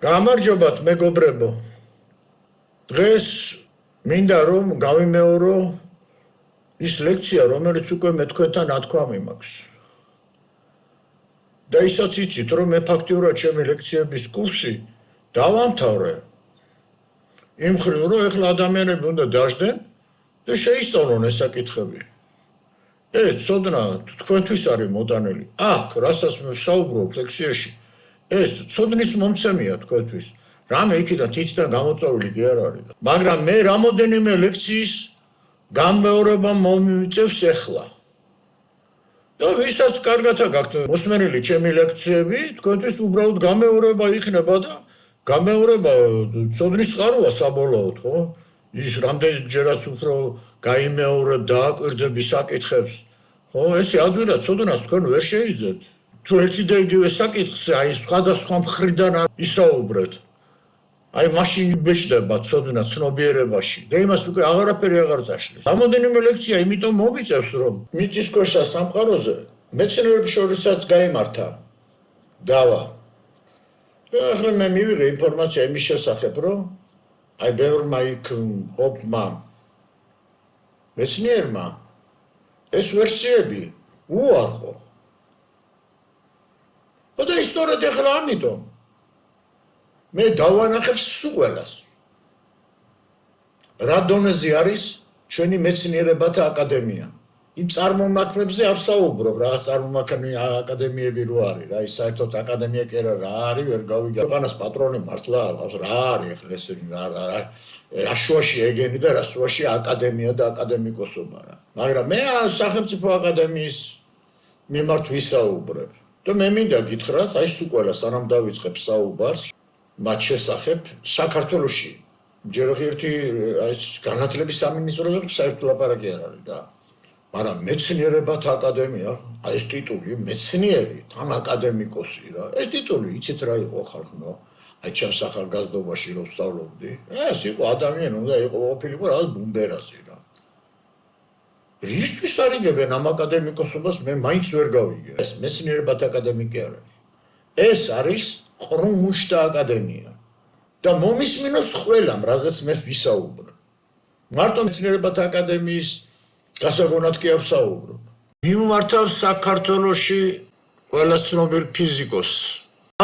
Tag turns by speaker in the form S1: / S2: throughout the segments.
S1: გამარჯობათ მეგობრებო. დღეს მინდა რომ გავიმეორო ის ლექცია, რომელიც უკვე მე თქვენთან ათქვამი მაქვს. და ისაც იცით, რომ მე ფაქტიურად ჩემი ლექციების კურსი დავამთავრე. იმ მხრივ, რომ ეხლა ადამიანები უნდა დაждენ და შეისწავლონ ეს საკითხები. ეს ცოდნა თქვენთვის არის მოტანილი. აქ, რასაც მე ვსაუბრობ ლექციაში, ეს ცოდნის მომცემია თქვენთვის. რამე იქიდან თითიდან გამოწვეული კი არ არის. მაგრამ მე რამოდენიმე ლექციის გამეორება მომიწევს ახლა. და ვისაც კარგად გაქვთ მოსმენილი ჩემი ლექციები, თქვენთვის უბრალოდ გამეორება იქნება და გამეორება ცოდნის წყაროა საბოლოოდ, ხო? ის რამდენჯერაც უფრო გაიმეორებ და აკვირდები საკითხებს, ხო? ესე ადვირად ცოდნას თქვენ ვერ შეიძებთ. თუ ერთი და იგივე საკითხს აი სხვადასხვა მხრიდან ისაუბრეთ. აი მაშინ ბეჭდება ცოდნა ცნობიერებაში და იმას უკვე აღარაფერი აღარ წაშლის. რამოდენიმე ლექცია იმიტომ მომიწევს, რომ მიწისქვეშა სამყაროზე მეცნიერების შორისაც გაიმართა დავა. და ახლა მე მივიღე ინფორმაცია იმის შესახებ, რომ აი ბევრმა იქ ყოფმა მეცნიერმა ეს ვერსიები უარყო. და ისტორიად ახლა ამიტომ მე დავანახებ სულ ყველას. რა დონეზე არის ჩვენი მეცნიერებათა აკადემია? იმ წარმომადგენლებზე არ ვსაუბრობ, რაღაც წარმომადგენელი აკადემიები რო არის, რა ის საერთოდ აკადემია კი არა, რა არის, ვერ გავიგე. ქვეყანას პატრონი მართლა რა არის ახლა ესენი რა შუაში ეგენი და რა შუაში აკადემია და აკადემიკოსობა რა. მაგრამ მე სახელმწიფო აკადემიის მიმართ ვისაუბრებ. და მე მინდა გითხრათ, აი სულ ყველა სანამ დავიწყებ საუბარს მათ შესახებ საქართველოში ჯერ ერთი აი განათლების სამინისტროზე საერთოდ ლაპარაკი არ არის და მაგრამ მეცნიერებათა აკადემია, აი ეს ტიტული მეცნიერი, თან აკადემიკოსი რა. ეს ტიტული იცით რა იყო ხალხო? აი ჩემს ახალგაზრდობაში რომ ვსწავლობდი, ეს იყო ადამიანი, უნდა იყო ყოფილიყო რაღაც ბუმბერასი რა. ისთვის არიგებენ ამ აკადემიკოსობას მე მაინც ვერ გავიგე. ეს მეცნიერებათა აკადემიკი არ არის. ეს არის ყრუმუშთა აკადემია. და მომისმინოს ყველამ, რაზეც მე ვისაუბრებ. მარტო მეცნიერებათა აკადემიის გასაგონად კი არ ვსაუბრობ. მიმართავ საქართველოში ყველა ცნობილ ფიზიკოსს.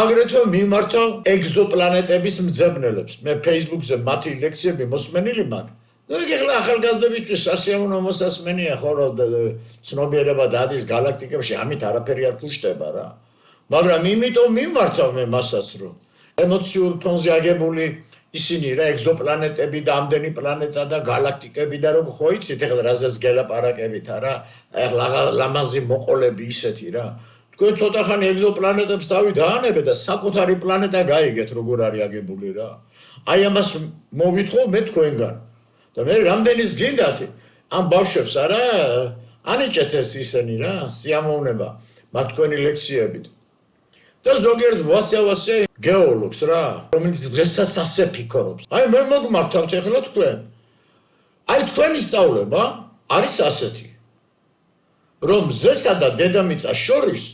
S1: აგრეთვე მიმართავ ეგზოპლანეტების მძებნელებს. მე Facebook-ზე მათი ლექციები მოსმენილი მაქვს. და ეხლა ახალგაზრდებისთვის სასიამოვნო მოსასმენია ხო რომ ცნობიერება დადის გალაქტიკებში, ამით არაფერი არ ფუშტება რა. მაგრამ იმიტომ მიმართავ მე მასაც რომ ემოციურ ფონზე აგებული ისინი რა ეგზოპლანეტები და ამდენი პლანეტა და გალაქტიკები და რომ ხო იცით ეხლა რაზეც გელაპარაკებით არა ეხლა ლამაზი მოყოლები ისეთი რა თქვენ ცოტა ხანი ეგზოპლანეტებს თავი დაანებეთ და საკუთარი პლანეტა გაიგეთ როგორ არის აგებული რა აი ამას მოვითხოვ მე თქვენგან და მე რამდენის გინდათ ამ ბავშვებს არა ანიჭეთ ეს ისინი რა სიამოვნება მათ თქვენი ლექციებით და ზოგიერთ ვასე გეოლოგს რა რომელიც დღესაც ასე ფიქრობს აი მე მოგმართავთ ეხლა თქვენ აი თქვენი სწავლება არის ასეთი რომ მზესა და დედამიწას შორის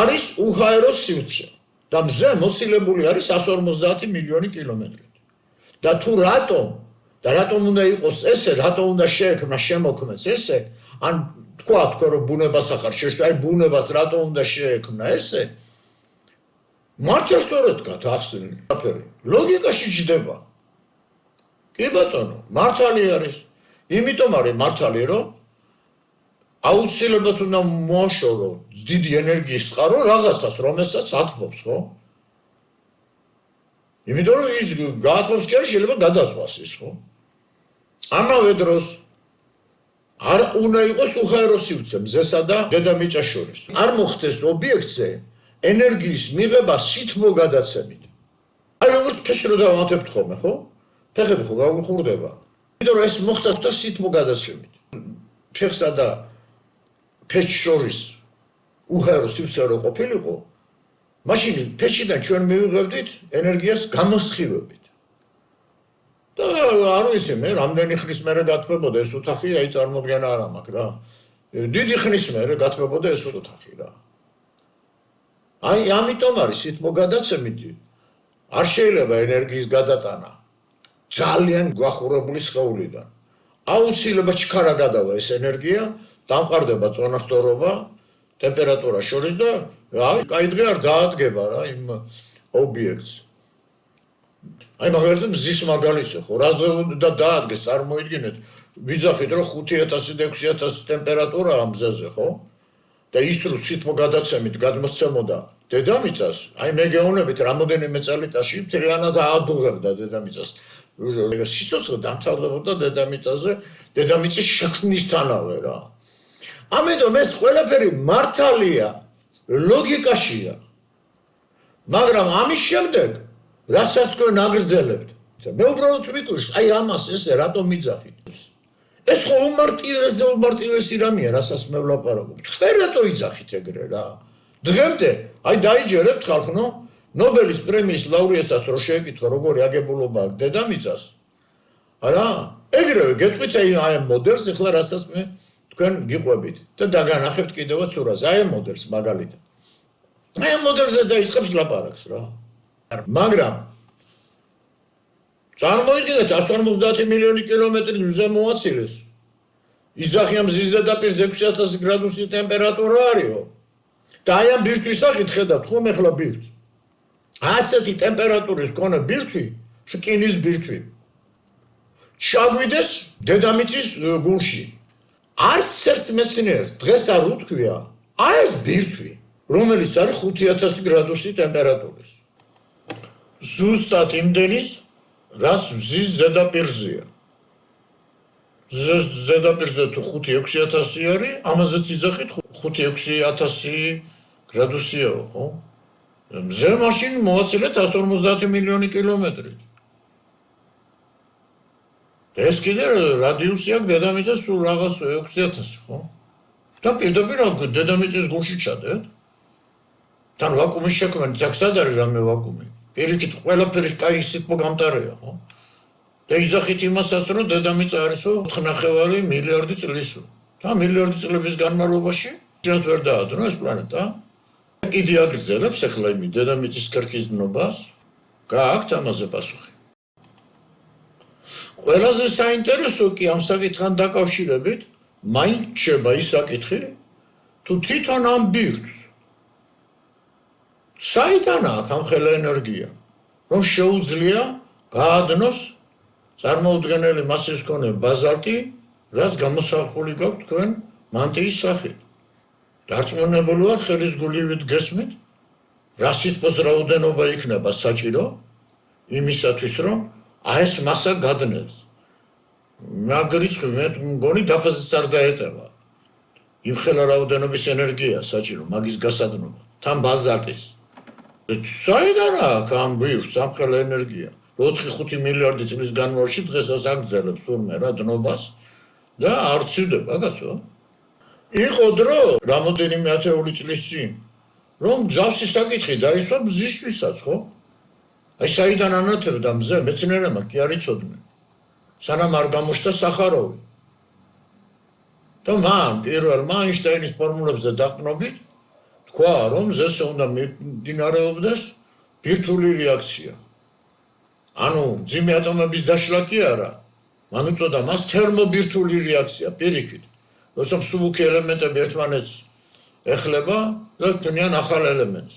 S1: არის უღაერო სივრცე და მზე მოსილებული არის 150 მილიონი კილომეტრით და თუ რატომ უნდა იყოს ესე რატომ უნდა შეექმნა შემოქმნას ესე ან თქვა რომ ბუნებას ახარ შეშვა, აი ბუნებას რატომ უნდა შეექმნა ესე? მართლა სწორად გახსნილი. აფერი. ლოგიკაში ჯდება. კი ბატონო, მართალი არის. იმიტომ არის მართალი, რომ აუცილებლად უნდა მოაშორო დიდი ენერგიის წყარო რაღაცას, რომელსაც ათმობს, ხო? იმიტომ რომ ის გაათმობს კი არ შეიძლება გადასვლას ის, ხო? ამავე დროს არ უნდა იყოს უღაერო სივრცე მზესა და დედამიწას შორის. არ მოხდეს ობიექტზე ენერგიის მიღება სითბოგადაცემით. აი როგორც ფეში რო დავამატებთ ხოლმე, ხო? ფეხები ხო გაუხურდება. იმიტომ რომ ეს მოხდეს სითბოგადაცემით. ფეხსა და ფეშს შორის უღაერო სივრცე რო ყოფილიყო, მაშინ ფეშიდან ჩვენ მივიღებდით ენერგიას გამოსხივებით. და არ ვიცი მე რამდენი ხნის მერე გათმებოდა ეს ოთახი აი წარმოდგენა არ მაქვს რა დიდი ხნის მერე გათმებოდა ეს ოთახი რა აი ამიტომ არის სითბოგადაცემით არ შეიძლება ენერგიის გადატანა ძალიან გვახურებული სხეულიდან. აუცილებლად ჩქარა გადავა ეს ენერგია, დამყარდება წონასწორობა, ტემპერატურა შორის და კაი დღე არ დაადგება რა იმ ობიექტს. აი მაგალითად მზის მაგალითზე ხო რა და დაადგეს წარმოიდგინეთ ვიძახით რომ 5000 და 6000 ტემპერატურაა მზეზე ხო და ის რო ციტმო გადაცემით გადმოსცემოდა დედამიწას აი მე გეუბნებით რამოდენიმე წელიწადში მთლიანად აადუღებდა დედამიწას სიცოცხლე დამთავრდებოდა დედამიწაზე დედამიწის შექმნისთანავე რა ამიტომ ეს ყველაფერი მართალია ლოგიკაშია მაგრამ ამის შემდეგ რასაც თქვენ აგრძელებთ მე უბრალოდ ვიტყვი აი ამას ესე რატომ მიძახით ეს ხო უმარტივესი რამეა რასაც მე ვლაპარაკობ თქვენ რატო იძახით ეგრე რა დღემდე აი დაიჯერებთ ხალხო ნობელის პრემიის ლაურეატს რო შეეკითხა როგორი აგებულობა აქვს დედამიწას არა ეგრევე გეტყვით აი ამ მოდელს ახლა რასაც მე თქვენ გიყვებით და დაგანახებთ კიდევაც სურას აი ამ მოდელს მაგალითად აი ამ მოდელზე დაიწყებს ლაპარაკს რა მაგრამ წარმოიდგინეთ 150 მილიონი კილომეტრი მზე მოაწილეს იძახიან მზის ზედაპირზე 6000 გრადუსი ტემპერატურა არისო და აი ამ ბირთვის სახით ხედავთ ხომ ახლა ბირთვს ასეთი ტემპერატურის მქონე ბირთვი რკინის ბირთვი ჩაგვიდეს დედამიწის გულში არც ერთ მეცნიერს დღეს არ უთქვია აი ეს ბირთვი რომელიც არის 5000 გრადუსი ტემპერატურის ზუსტად იმდენის რაც მზის ზედაპირზეა ზედაპირზე თუ 5-6000 არის ამაზეც იძახით 5-6000 გრადუსიაო ხო მზე მაშინ მოაწილეთ 150 მილიონი კილომეტრი ეს კიდე რადიუსი აქვს დედამიწას სულ რაღაც 6000 ხო და პირდაპირ დედამიწის გულში ჩადეთ თან ვაკუუმის შექმნით აქ სად არის რამე ვაკუუმი პირიქით ყველაფერი კაი სიტყვა გამტარია ხო და იძახით იმასაც რომ დედამიწა არისო 4.5 მილიარდი წლისო და მილიარდი წლების განმავლობაში ჯერ ვერ დაადრო ეს პლანეტა კიდე აგრძელებს ახლა იმ დედამიწის ქერქის დნობას გააქვთ ამაზე პასუხი ყველაზე საინტერესო კი ამ საკითხთან დაკავშირებით მაინც რჩება ის საკითხი თუ თვითონ ამ ბირთვს საიდან აქვს ამ ხელა ენერგია რომ შეუძლია გაადნოს წარმოუდგენელი მასის მქონე ბაზალტი რაც გამოსახული გაქვთ თქვენ მანტიის სახით დარწმუნებულად ხელის გულივით გესმით რა სიტყვის რაოდენობა იქნება საჭირო იმისათვის რომ აი ეს მასა გადნეს მაგრის მე მგონი დაფაზეც არ დაეტევა იმ ხელა რაოდენობის ენერგია საჭირო მაგის გასადნობა თან ბაზალტის საიდან აქვს ამ ბირთვს ამ ხელა ენერგია 4-5 მილიარდი წლის განმავლობაში დღესაც აგრძელებს თურმე რა დნობას და არ ცივდება კაცო იყო დრო რამოდენიმე ათეული წლის წინ რომ გზავსი საკითხი დაისვა მზისთვისაც ხო აი საიდან ანათებდა მზე მეცნიერებმა კი არ იცოდნენ სანამ არ გამოჩნდა სახაროვი და მან პირველმა აინშტაინის ფორმულებზე დაყრდნობით თქვა რომ მზეს უნდა მიმდინარეობდეს ბირთვული რეაქცია ანუ მძიმე ატომების დაშლა კი არა მან უწოდა მას თერმობირთვული რეაქცია პირიქით როცა მსუბუქი ელემენტები ერთმანეთს ეხლება და ქმნიან ახალ ელემენტს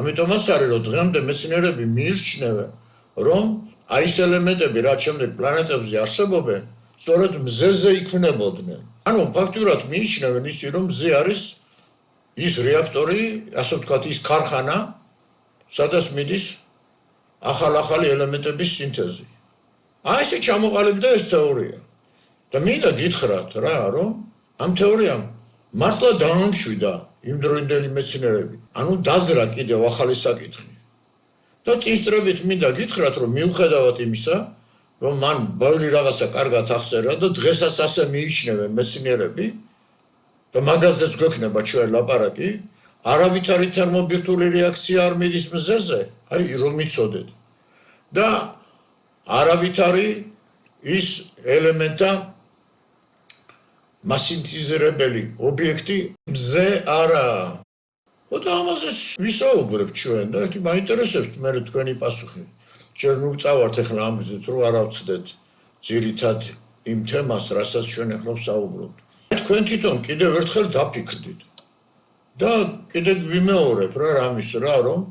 S1: ამიტომაც არის რომ დღემდე მეცნიერები მიიჩნევენ რომ აი ეს ელემენტები რაც შემდეგ პლანეტებზე არსებობენ სწორედ მზეზე იქმნებოდნენ ანუ ფაქტურად მიიჩნევენ ისე რომ მზე არის ის რეაქტორი ასე ვთქვათ ის ქარხანა სადაც მიდის ახალი ელემენტების სინთეზი აი ესე ჩამოყალიბდა ეს თეორია და მინდა გითხრათ რა რომ ამ თეორიამ მართლა დაამშვიდა იმდროინდელი მეცნიერები ანუ დაზრა კიდევ ახალი საკითხი და წინსწრებით მინდა გითხრათ რომ მიუხედავად იმისა რომ მან ბევრი რაღაცა კარგად ახსენა და დღესაც ასე მიიჩნევენ მეცნიერები და მაგაზეც გვექნება ჩვენ ლაპარაკი არავითარი თერმობირთვული რეაქცია არ მიდის მზეზე აი რომ მიცოდეთ და არავითარი ის ელემენტა მასინთეზირებელი ობიექტი მზე არა და ამაზე ვისაუბრებთ ჩვენ და ერთი მაინტერესებს მე თქვენი პასუხი. Ჩვენ ნუ წავართ ახლა ამბიზეთ რომ არ ავწდეთ ძირითად იმ თემას, რასაც ჩვენ ახლა ვსაუბრობთ. თქვენ თვითონ კიდევ ერთხელ დაფიქრდით. და კიდევ ვიმეორებ რა რამის რა რომ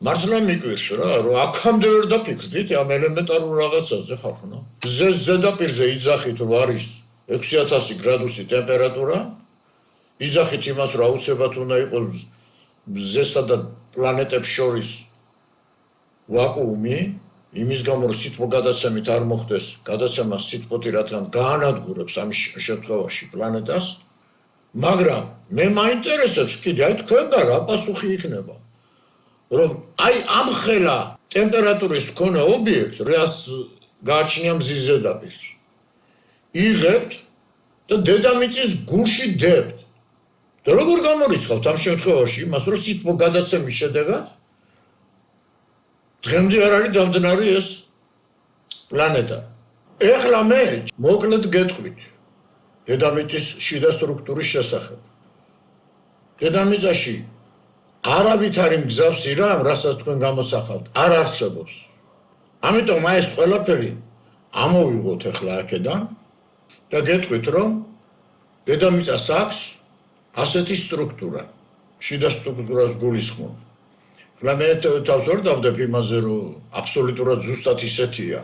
S1: მართლა მიკვირს რა რომ აქამდე ვერ დაფიქრდით ამ ელემენტარულ რაღაცაზე ხახნო. ზედაპირზე იძახით რომ არის 6000 გრადუსი ტემპერატურა. იძახით იმას რომ აუცილებლად უნდა იყოს ზესა და პლანეტებს შორის ვაკუუმი, იმის გამო რომ სითბო გადაცემით არ მოხდეს, გადაცემა სითბოთი რადგან გაანადგურებს ამ შემთხვევაში პლანეტას, მაგრამ მე მაინტერესებს კიდე აი თქვენგან რა პასუხი იქნება, რომ აი ამ ხელა ტემპერატურის მქონე ობიექტს, რაც გააჩნია მზის ზედაპირს, იღებთ და დედამიწის გულში დებთ. და როგორ გამორიცხავთ ამ შემთხვევაში იმას, რომ სითბო გადაცემის შედეგად დღემდე არ არის დამდგარი ეს პლანეტა. ეხლა მე მოკლედ გეტყვით დედამიწის შიდა სტრუქტურის შესახებ. დედამიწაში არავით არ იმგზავსი რამ, რასაც თქვენ გამოსახავთ, არ არსებობს. ამიტომ აი ეს ყველაფერი ამოვიღოთ ეხლა აქედან და გეტყვით, რომ დედამიწას აქვს ასეთი სტრუქტურა, შიდა სტრუქტურას გულისხმობ. ხლა მე თავს ვერ დავდებ იმაზე, რომ აბსოლუტურად ზუსტად ისეთია.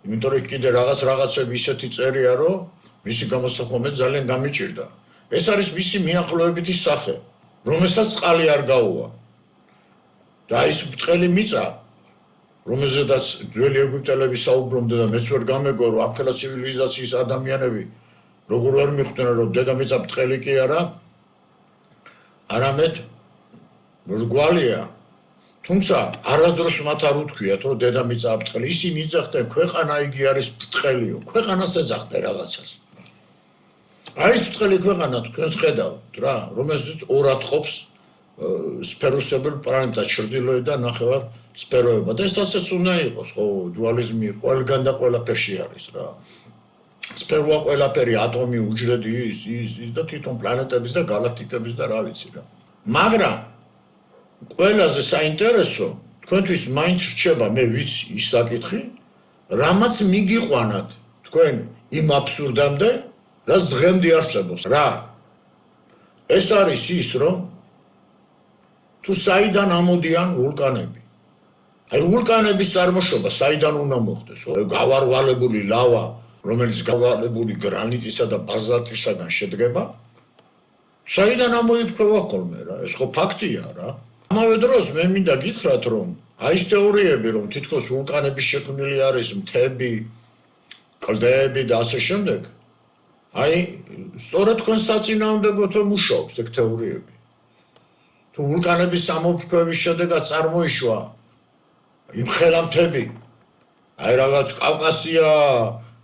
S1: იმიტომ რომ კიდე რაღაცები ისეთი წერია, რომ მისი გამოსახვა მე ძალიან გამიჭირდა. ეს არის მისი მიახლოებითი სახე, რომელსაც წყალი არ გაუვა. და ის ბრტყელი მიწა, რომელზედაც ძველი ეგვიპტელები საუბრობდნენ და მეც ვერ გამეგო, რომ ამხელა ცივილიზაციის ადამიანები როგორ ვერ მიხვდნენ, რომ დედამიწა ბრტყელი კი არა, არამედ რგვალია. თუმცა არასდროს მათ არ უთქვიათ, რომ დედამიწა ბრტყელი. ისინი იძახდნენ, ქვეყანა იგი არის ბრტყელიო. ქვეყანას ეძახდნენ რაღაცას. არის ბრტყელი ქვეყანა, თქვენს ხედავთ რა, რომელზეც ორად ყოფს სფეროსებურ პლანეტას, ჩრდილოეთ და ნახევარ სფეროება. და ესაც უნდა იყოს, ხო, დუალიზმი ყველგან და ყველაფერში არის რა. სფეროა ყველაფერი, ატომი, უჯრედი, ის და თვითონ პლანეტების და გალაქტიკების და რა ვიცი რა. მაგრამ ყველაზე საინტერესო თქვენთვის მაინც რჩება მე ვიცი ის საკითხი, რამაც მიგიყვანათ თქვენ იმ აბსურდამდე, რაც დღემდე არსებობს. რა? ეს არის ის, რომ თუ საიდან ამოდიან ვულკანები. აი ვულკანების წარმოშობა საიდან უნდა მოხდეს? გავარვალებული ლავა, რომელიც გავარვალებული გრანიტისა და ბაზალტისაგან შედგება, საიდან ამოიფრქვევა ხოლმე რა? ეს ხო ფაქტია რა. ამავე დროს მე მინდა გითხრათ, რომ აი ეს თეორიები, რომ თითქოს ვულკანების შექმნილი არის მთები, კლდეები და ასე შემდეგ, აი სწორედ თქვენ საწინააღმდეგოთო მუშაობს ეგ თეორიები. თუ ვულკანების ამოფრქვევის შედეგად წარმოიშვა იმხელა მთები, აი რაღაც კავკასია,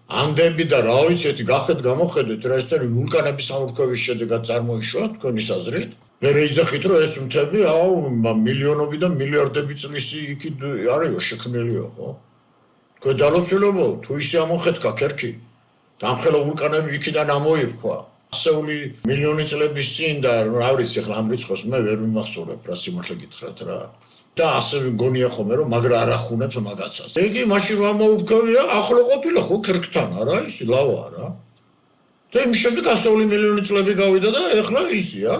S1: ანდები და რა ვიცი, გახეთ გამოხედეთ რა ეს ვულკანების ამოფრქვევის შედეგად წარმოიშვა თქვენი აზრით. მე რეიძახით რომ ეს მთები მილიონობით და მილიარდები წლის იქით არისო შექმნილიო, ხო? თქვენ დალოცულობო, თუ ისე ამოხედქა ქერქი და ამხელა ვულკანები იქიდან ამოიფრქვა. ასეული მილიონი წლების წინ და რა ვიცი ახლა ამ რიცხვს მე ვერ მიმახსოვრებ რა სიმართლე გითხრათ რა. და ასე მგონია ხოლმე რომ მაგრა არ ახუნებს მაგაცას. იგი მაშინ რომ ამოუფრქვია, ახლო ყოფილა ხო ქერქთან არა ისი ლავა რა. და იმ შემდეგ ასეული მილიონი წლები გავიდა და ეხლა ისია.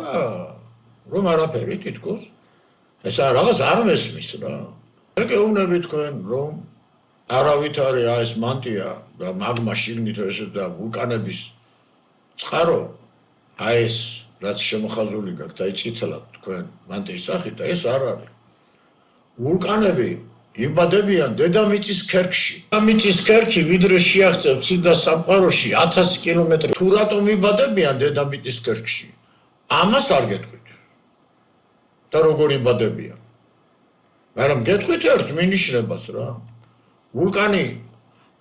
S1: რომ არაფერი თითქოს ეს რაღაც არ მესმის რა. მე გეუბნები თქვენ რომ არავით არის ეს მანტია და მაგმა შიგნით ესე და ვულკანების წყარო აი ეს რაც შემოხაზული გაქვთ აი წითლად თქვენ მანტიის სახით და ეს არ არის. ვულკანები იბადებიან დედამიწის ქერქში. დედამიწის ქერქი ვიდრე შეაღწევ ცივ სამყაროში 1000 კილომეტრი. თუ რატომ იბადებიან დედამიწის ქერქში? ამას არ გეტყვით. და როგორ იბადებიან. მაგრამ გეტყვით ერთს მინიშნებას რა. ვულკანი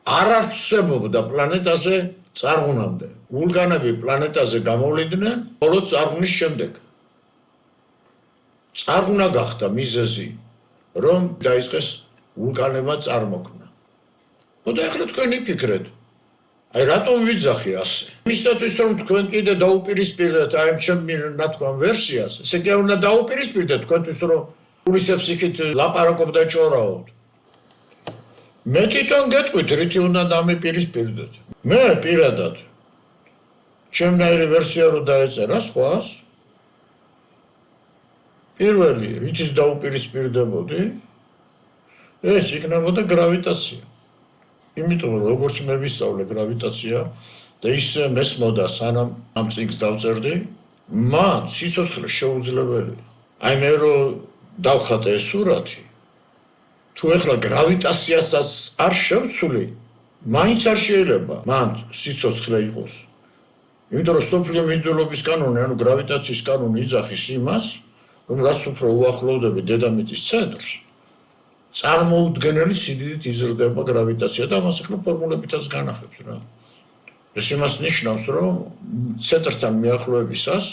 S1: არ არსებობდა პლანეტაზე წარღუნამდე. ვულკანები პლანეტაზე გამოვლიდნენ მხოლოდ წარღვნის შემდეგ. წარღვნა გახდა მიზეზი, რომ დაიწყეს ვულკანებმა წარმოქმნა. და ახლა თქვენ იფიქრეთ. აი რატომ ვიძახი ასე? იმისათვის რომ თქვენ კიდე დაუპირისპირდეთ აი ჩემი ნათქვამ ვერსიას, ესე კი უნდა დაუპირისპირდეთ თქვენთვის რომ UNICEF-ს იქით ლაპარაკობ და ჭორავთ. მე თვითონ გეტყვით რითი უნდა დამიპირისპირდეთ. მე პირადად ჩემნაირი ვერსია რო დაეწერა სხვას პირველი რითიც დაუპირისპირდებოდი ეს იქნებოდა გრავიტაცია. იმიტომ რომ როგორც მე ვისწავლე გრავიტაცია და ისე მესმოდა სანამ ამ წიგნს დავწერდი, მან სიცოცხლე შეუძლებელი. აი მე რო დავხატე ეს სურათი, თუ ეხლა გრავიტაციასაც არ შევცვლი, მაინც არ შეიძლება მან სიცოცხლე იყოს. იმიტომ რომ სოფლიო მიზიდულობის კანონი, ანუ გრავიტაციის კანონი იძახის იმას, რომ რაც უფრო უახლოვდები დედამიწის ცენტრს, წარმოუდგენელი სიდიდით იზრდება გრავიტაცია და ამას ახლა ფორმულებითაც განახებთ რა. ეს იმას ნიშნავს, რომ ცენტრთან მიახლოებისას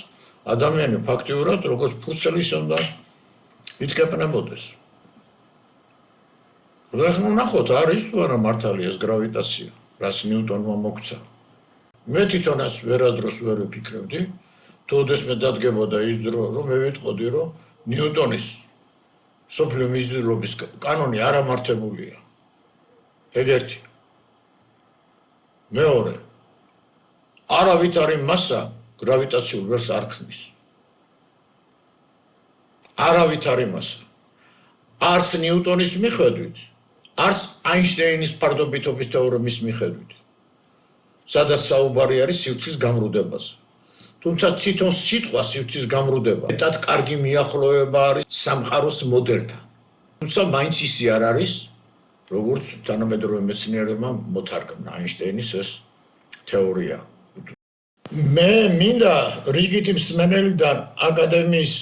S1: ადამიანი ფაქტიურად როგორც ფურცელი უნდა ითქეპნებოდეს. და ახლა ნახოთ, არის თუ არა მართალია ეს გრავიტაცია, რაც ნიუტონმა მოგვცა. მე თვითონაც ვერადროს ვერ ვფიქრებდი, თუ ოდესმე დადგებოდა ის დრო, რომ მე ვიტყოდი, რომ ნიუტონის სოფლიო მიზიდულობის კანონი არ ამართებულია. ეგ ერთი. მეორე. არავითარი მასა გრავიტაციულ ველს არ ქმნის. არავითარი მასა. არც ნიუტონის მიხედვით, არც აინშტაინის ფარდობითობის თეორემის მიხედვით. სადაც საუბარი არის სივრცის გამრუდებაზე. თუმცა თვითონ სიტყვა სივრცის გამრუდება მეტად კარგი მიახლოება არის სამყაროს მოდელთან. თუმცა მაინც ისე არ არის, როგორც თანამედროვე მეცნიერებმა მოთარგმნა აინშტაინის ეს თეორია. მე მინდა რიგითი მსმენელიდან აკადემიის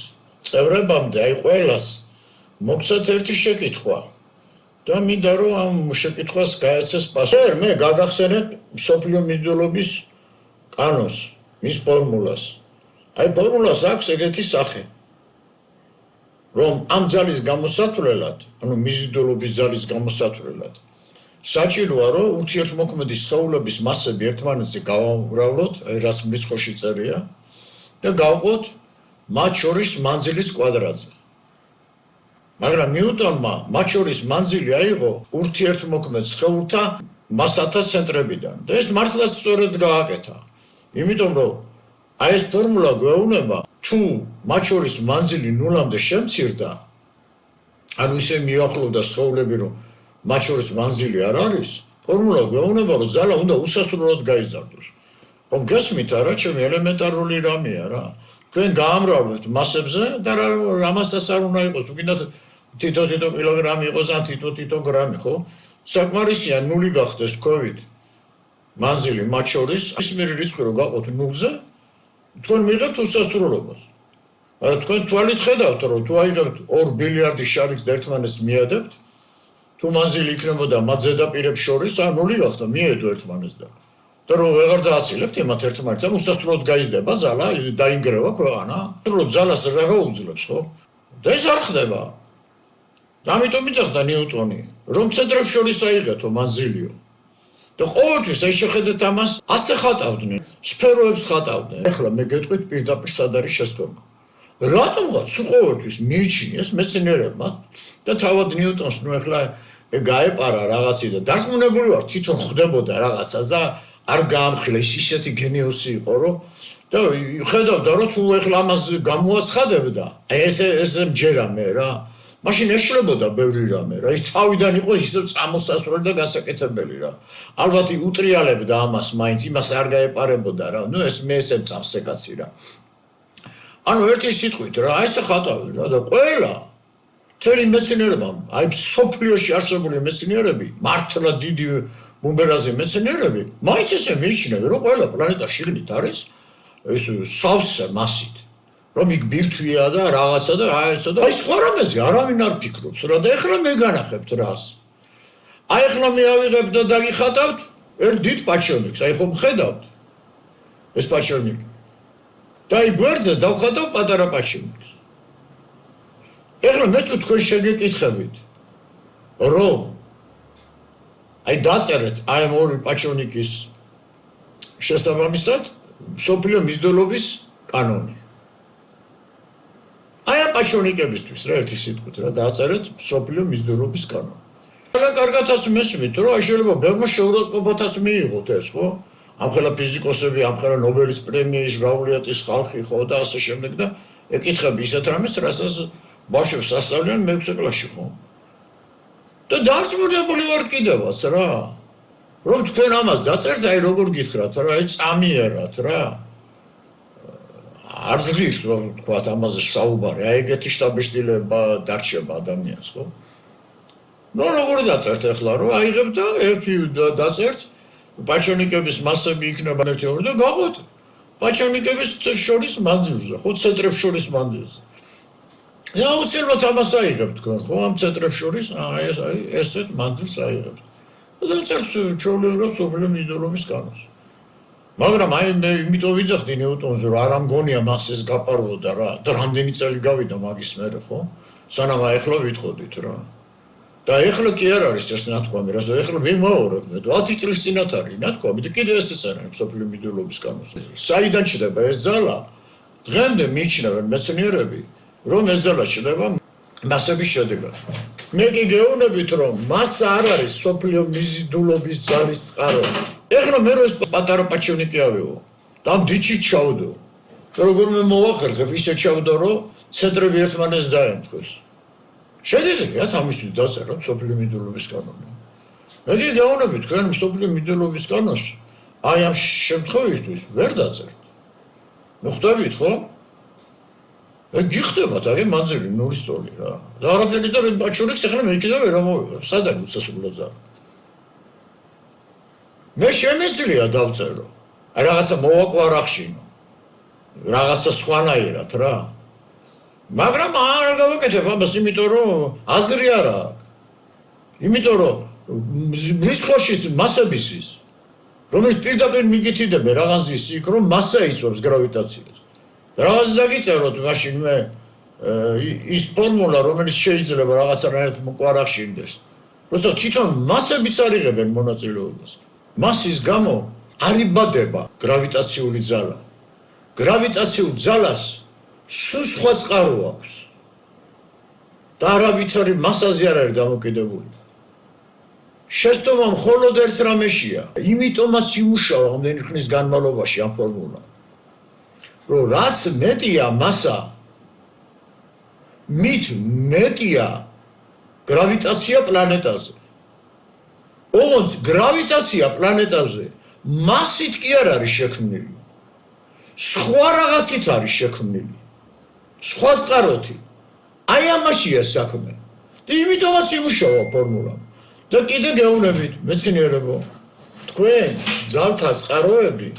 S1: წევრებამდე, აი ყველას მოგცეთ ერთი შეკითხვა და მინდა რომ ამ შეკითხვას გაეცეს პასუხი. მე გაგახსენეთ მსოფლიო მიზიდულობის კანონს, მის ფორმულას. აი ფორმულას აქვს ეგეთი სახე, რომ ამ ძალის გამოსათვლელად, ანუ მიზიდულობის ძალის გამოსათვლელად, საჭიროა რომ ურთიერთმოქმედი სხეულების მასები ერთმანეთზე გავამრავლოთ, აი რაც მრიცხოში წერია და გავყოთ მათ შორის მანძილის კვადრატზე. მაგრამ ნიუტონმა მათ შორის მანძილი აიღო ურთიერთმოქმედ სხეულთა მასათა ცენტრებიდან და ეს მართლაც სწორედ გააკეთა. იმიტომ რომ აი ეს ფორმულა გვეუბნება, თუ მათ შორის მანძილი ნულამდე შემცირდა, ანუ ისე მიახლოვდა სხეულები, რომ მათ შორის მანძილი არ არის, ფორმულა გვეუბნება, რომ ძალა უნდა უსასრულოდ გაიზარდოს. ხომ გესმით არა, ჩემი ელემენტარული რამეა რა. თქვენ გაამრავლებთ მასებზე და რამასაც არ უნდა იყოს, თუ გინდათ თითო კილოგრამი იყოს ან თითო გრამი, ხო? საკმარისია ნული გახდეს ქვევით მანძილი მათ შორის, ის მერი რიცხვი რომ გაყოთ ნულზე, თქვენ მიიღებთ უსასრულობას. არა თქვენ თვალით ხედავთ, რომ თუ აიღებთ 2 ბილიარდი შარიკს და ერთმანეთს მიადებთ, თუ მანძილი იქნებოდა მათ ზედაპირებს შორის, ან ნული გახდა, მიედო ერთმანეთს და რომ ვეღარ დააცილებთ იმათ ერთმანეთთან, უსასრულოდ გაიზრდება ზალა, დაინგრევა ქვეყანა. სრულად ძალას რა გაუძლებს, ხო? და ეს არ ხდება. და ამიტომ იწახდა ნიუტონი, რომ ცენტრებს შორის აიღეთო მანძილიო. და ყოველთვის ეს შეხედეთ ამას, ასე ხატავდნენ, სფეროებს ხატავდნენ. ეხლა მე გეტყვით პირდაპირ სად არის შესწორება. რატომღაც ყოველთვის მიიჩნიეს მეცნიერებმა და თავად ნიუტონს ნუ ეხლა გაეპარა რაღაცი და დარწმუნებული ვარ თვითონ ხდებოდა რაღაცას და არ გაამხილა ის ისეთი გენიოსი იყო რომ და ხედავდა რომ თუ ეხლა ამას გამოაცხადებდა ესე მჯერა მე რა მაშინ ეშლებოდა ბევრი რამე რა ის თავიდან იყო ისე წამოსასვლელი და გასაკეთებელი რა ალბათ უტრიალებდა ამას მაინც იმას არ გაეპარებოდა რა ნუ ეს მე ესე წამს ეკაცი რა ანუ ერთი სიტყვით რა ესე ხატავი რა და ყველა თერი მეცნიერება აი სოფლიოში არსებული მეცნიერები მართლა დიდი ბუმბერაზე მეცნიერები მაინც ესე მიიჩნევენ რომ ყველა პლანეტა შიგნით არის ეს სავსე მასით რომ იქ ბირთვია და რაღაცა და აესა და აი სხვა რამეზე არავინ არ ფიქრობს რა და ეხლა მე განახებთ რას აი ეხლა მე ავიღებ და დაგიხატავთ ერთ დიდ პაჩონიკს აი ხომ ხედავთ ეს პაჩონიკი და აი გვერდზე დავხატავ პატარა პაჩონიკს ეხლა მე თუ თქვენ შეგეკითხებით რომ აი დაწერეთ აი ამ ორი პაჩონიკის შესაბამისად მსოფლიო მიზიდულობის კანონი. აი ამ პაჩონიკებისთვის რა ერთი სიტყვით რა დააწერეთ მსოფლიო მიზიდულობის კანონი. და კარგათაც მესმით რომ აი შეიძლება ბევრმა შეურაცხყოფათაც მიიღოთ ეს ხო? ამხელა ფიზიკოსები, ამხელა ნობელის პრემიის ლაურეატის ხალხი ხო და ასე შემდეგ და ეკითხები ისეთ რამეს, რასაც ბავშვებს ასწავლიან მე-6 კლასში ხო? და დარწმუნებული ვარ კიდევაც რა. რომ თქვენ ამას დაწერთ, აი როგორ გითხრათ რა, აი წამიერად რა. არ ზღვის რომ თქვათ ამაზე საუბარი, აი ეგეთი შტაბეშტილება დარჩება ადამიანს ხო? ნუ როგორ დაწერთ ახლა რომ აიღებ და ერთი დაწერთ პაჩონიკების მასები იქნება ერთი ორი და გაღვთ პაჩონიკების შორის მანძილზე, ხო ცენტრებს შორის მანძილზე. და აუცილებლად ამას აიღებ თქვენ ხო ამ ცენტრებს შორის ესეთ მანძილს აიღებთ. და დაწერთ ჩვეულებრივად მსოფლიო მიზიდულობის კანონს. მაგრამ აი მე იმიტომ ვიძახდი ნიუტონზე რომ არ ამგონია მას ეს გაპარვოდა რა და რამდენი წელი გავიდა მაგის მერე ხო? სანამ ახლა ვითხოვდით რა. და ეხლა კი არ არის ეს ნათქვამი, რა ეხლა ვიმაორებ მე 10 წლის წინათ არის ნათქვამი და კიდე ესეც არის მსოფლიო მიზიდულობის კანონს. საიდან ჩდება ეს ძალა? დღემდე მიიჩნევენ მეცნიერები, რომ ეს ძალა ჩდება მასების შედეგად. მე კი გეუბნებით რომ მასა არ არის მსოფლიო მიზიდულობის ძალის წყარო. ეხლა მე რო ეს პატარა პაჩონიკი ავეო და დიჩი ჩავდო. როგორ მე მოვახერხებ ისე ჩავდო რომ ცენტრები ერთმანეთს დაემთხვეს. შეიძლება ამისთვის დაწეროთ მსოფლიო მიზიდულობის კანონი. მე კი გეუბნებით თქვენ მსოფლიო მიზიდულობის კანონს აი ამ შემთხვევისთვის ვერ დაწერთ. ნუ ხვდებით ხო? გიხდებათ აი მანძილი ნულის ტოლი რა. და არაფერი და პაჩონიკს ახლა მე კიდევ ვერ ამოვიღებ. სად არის უსასრულო ძალა? მე შემიძლია დავწერო. აი რაღაცა მოვაკვარახშინო. რაღაცა სხვანაირად რა. მაგრამ არ გავაკეთებ ამას, იმიტომ რომ აზრი არ აქვს. იმიტომ რომ მისხოშის მასების ის რომელიც პირდაპირ მიგითიდებენ რაღაცის იქ რომ მასა იწვევს გრავიტაციას. რაღაც დაგიწეროთ მაშინ მე ის ფორმულა რომელიც შეიძლება რაღაცნაირად მოკვარახშინდეს. просто თვითონ მასებიც არ იღებენ მონაწილეობას. მასის გამო არ იბადება გრავიტაციული ძალა. გრავიტაციულ ძალას სულ სხვა წყარო აქვს. და არავითარი მასაზე არ არის დამოკიდებული. შეცდომა მხოლოდ ერთ რამეშია. იმიტომაც იმუშავა ამდენი ხნის განმავლობაში ამ ფორმულა. რომ რაც მეტია მასა, მით მეტია გრავიტაცია პლანეტაზე. ოღონდ გრავიტაცია პლანეტაზე მასით კი არ არის შექმნილი. სხვა რაღაცით არის შექმნილი. სხვა წყაროთი. აი ამაშია საქმე. და იმიტომაც იმუშავა ფორმულა. და კიდე გეუბნებით მეცნიერებო, თქვენ ძალთა წყაროები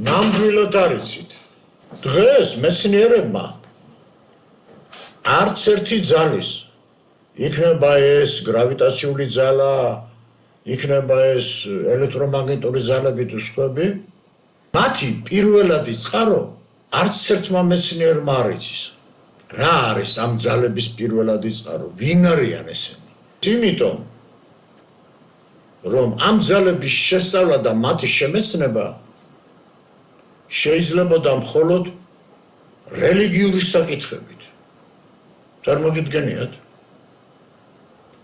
S1: ნამდვილად არიცით. დღეს მეცნიერებმა არც ერთი ძალის იქნება ეს გრავიტაციული ძალა, იქნება ეს ელექტრომაგნიტური ძალები თუ სხვები, მათი პირველადი წყარო არც ერთმა მეცნიერმა არ იცის. რა არის ამ ძალების პირველადი წყარო? ვინ არიან ესენი? იმიტომ რომ ამ ძალების შესწავლა და მათი შემეცნება შეიძლებოდა მხოლოდ რელიგიური საკითხებით. წარმოგიდგენიათ?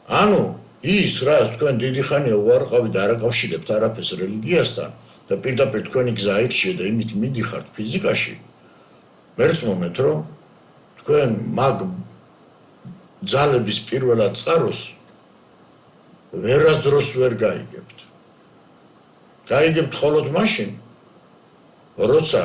S1: ანუ ის რაც თქვენ დიდი ხანია უარყავით და არ აკავშირებთ არაფერს რელიგიასთან და პირდაპირ თქვენი გზა იქშია და იმით მიდიხართ ფიზიკაში, მერწმუნეთ რომ თქვენ მაგ ძალების პირველად წყაროს ვერასდროს ვერ გაიგებთ. გაიგებთ მხოლოდ მაშინ, როცა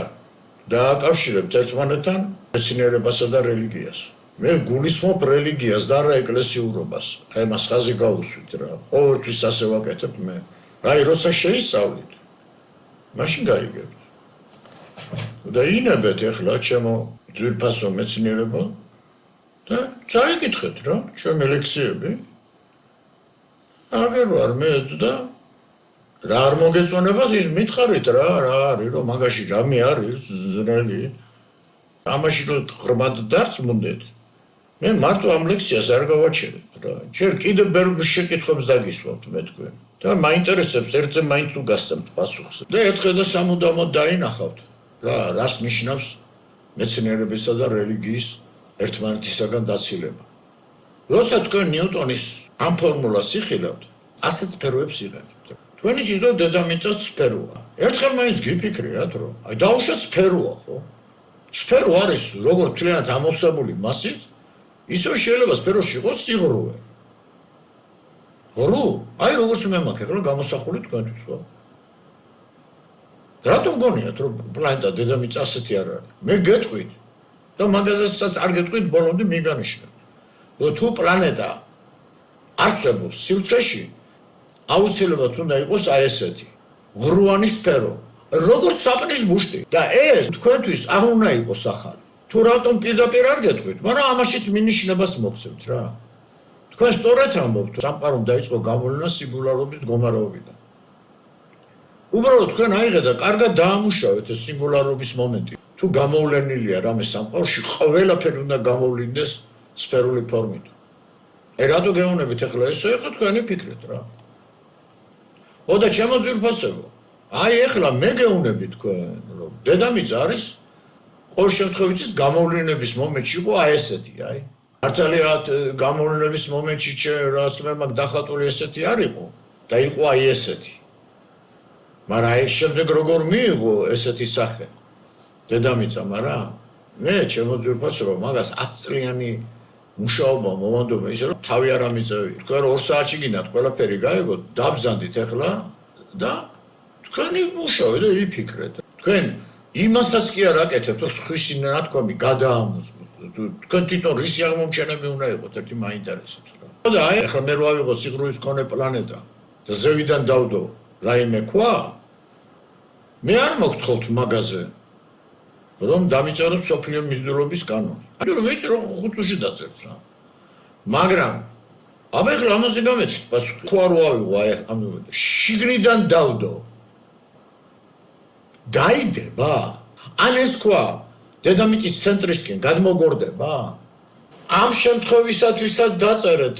S1: დააკავშირებთ ერთმანეთთან მეცნიერებასა და რელიგიას. მე გულისხმობ რელიგიას და არა ეკლესიურობას. აი მას ხაზი გაუსვით რა. ყოველთვის ასე ვაკეთებ მე. აი როცა შეისწავლით, მაშინ გაიგებთ. და ინებეთ ახლა ჩემო ძვირფასო მეცნიერებო და წაიკითხეთ რა, ჩემი ლექციები. აგერ ვარ მე და რა არ მოგეწონებათ ის მითხარით რა არის რომ მაგაში რამე არის ზრელი. ამაში რომ ღრმად დარწმუნდეთ. მე მარტო ამ ლექციას არ გავაჩერებ რა. ჯერ კიდევ ბევრ შეკითხვებს დაგისვამთ მე თქვენ. და მაინტერესებს ერთზე მაინც უგასცემთ პასუხს. და ერთხელ და სამუდამოდ დაინახავთ რას ნიშნავს მეცნიერებისა და რელიგიის ერთმანეთისაგან დაცილება. როცა თქვენ ნიუტონის ამ ფორმულას იხილავთ, ასეთ სფეროებს იღებთ. თქვენი ზედო დედამიწა სფეროა. ერთხელ მაინც გიფიქრიათ, რომ აი დაუშვათ სფეროა, ხო? სფერო არის როგორც თლიანად ამოვსებული მასით, ისე შეიძლება სფეროში იყოს სიღრუე. ღრუ, აი როგორც მე მაქვს ახლა გამოსახული თქვენთვის, ხო? რატომ გონიათ, რომ პლანეტა დედამიწა ასეთი არ არის? მე გეტყვით და მაგაზესაც არ გეტყვით ბოლომდე მიგანიშნებ. რომ თუ პლანეტა არსებობს სივრცეში, აუცილებლად უნდა იყოს აი ესეთი ღრუანი სფერო, როგორც საპნის ბუშტი. და ეს თქვენთვის არ უნდა იყოს ახალი. თუ რატომ პირდაპირ არ გეტყვით, მაგრამ ამაშიც მინიშნებას მოგცემთ რა. თქვენ სწორად ამბობთ, სამყარომ დაიწყო გამოვლენა სინგულარობის მდგომარეობიდან. უბრალოდ თქვენ აიღეთ და კარგად დაამუშავეთ ეს სინგულარობის მომენტი. თუ გამოვლენილია რამე სამყაროში, ყველაფერი უნდა გამოვლინდეს სფერული ფორმით. რატო გეუბნებით ახლა ესე? ახლა თქვენი ფიქრით რა. ოდა ჩემო ძვირფასებო, აი ახლა მე გეუბნები თქვენ, რომ დედამიწა არის ყოველ შემთხვევაში გამოვლენების მომენტში იყო აი ესეთი, აი. მართალია გამოვლენების მომენტში რაც მე მაგ დახატული ესეთი არ იყო და იყო აი ესეთი. მაგრამ აი შემდეგ როგორ მიიღო ესეთი სახე დედამიწა, მაგრამ მე ჩემო ძვირფასებო, მაგას 10 წლიანი მუშაობა მომანდობა ისე რომ თავი არ ამიწევი. თქვენ 2 საათში გინდათ ყველაფერი გაიგოთ, დაბზანდით ახლა და თქვენი მუშაობი და იფიქრეთ. თქვენ იმასაც კი არ აკეთებთ, რომ სხვისი ნათქვამი გადაამოწმოთ. თქვენ თვითონ რისი აღმომჩენები უნდა იყოთ, ერთი მაინტერესებს რა. და აი ახლა მე რო ავიღო სიღრუის მქონე პლანეტა და ზევიდან დავდო რაიმე ქვა, მე არ მოგთხოვთ მაგაზე რომ დამიწეროთ სოფლიო მიზიდულობის კანონი. ანუ ვიცი რომ 5 წუთში დაწერთ რა. მაგრამ აბა ახლა ამაზე გამეცით პასუხი. ხო არ ვავიღო აი ამ შიგნიდან დავდო. დაიდება? ან ეს ქვა დედამიწის ცენტრისკენ გადმოგორდება? ამ შემთხვევისათვისაც დაწერეთ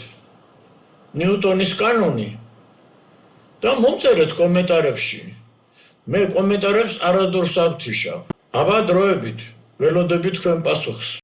S1: ნიუტონის კანონი და მომწერეთ კომენტარებში. მე კომენტარებს არასდროს არ ვთიშავ. აბა დროებით ველოდებით თქვენ პასუხს.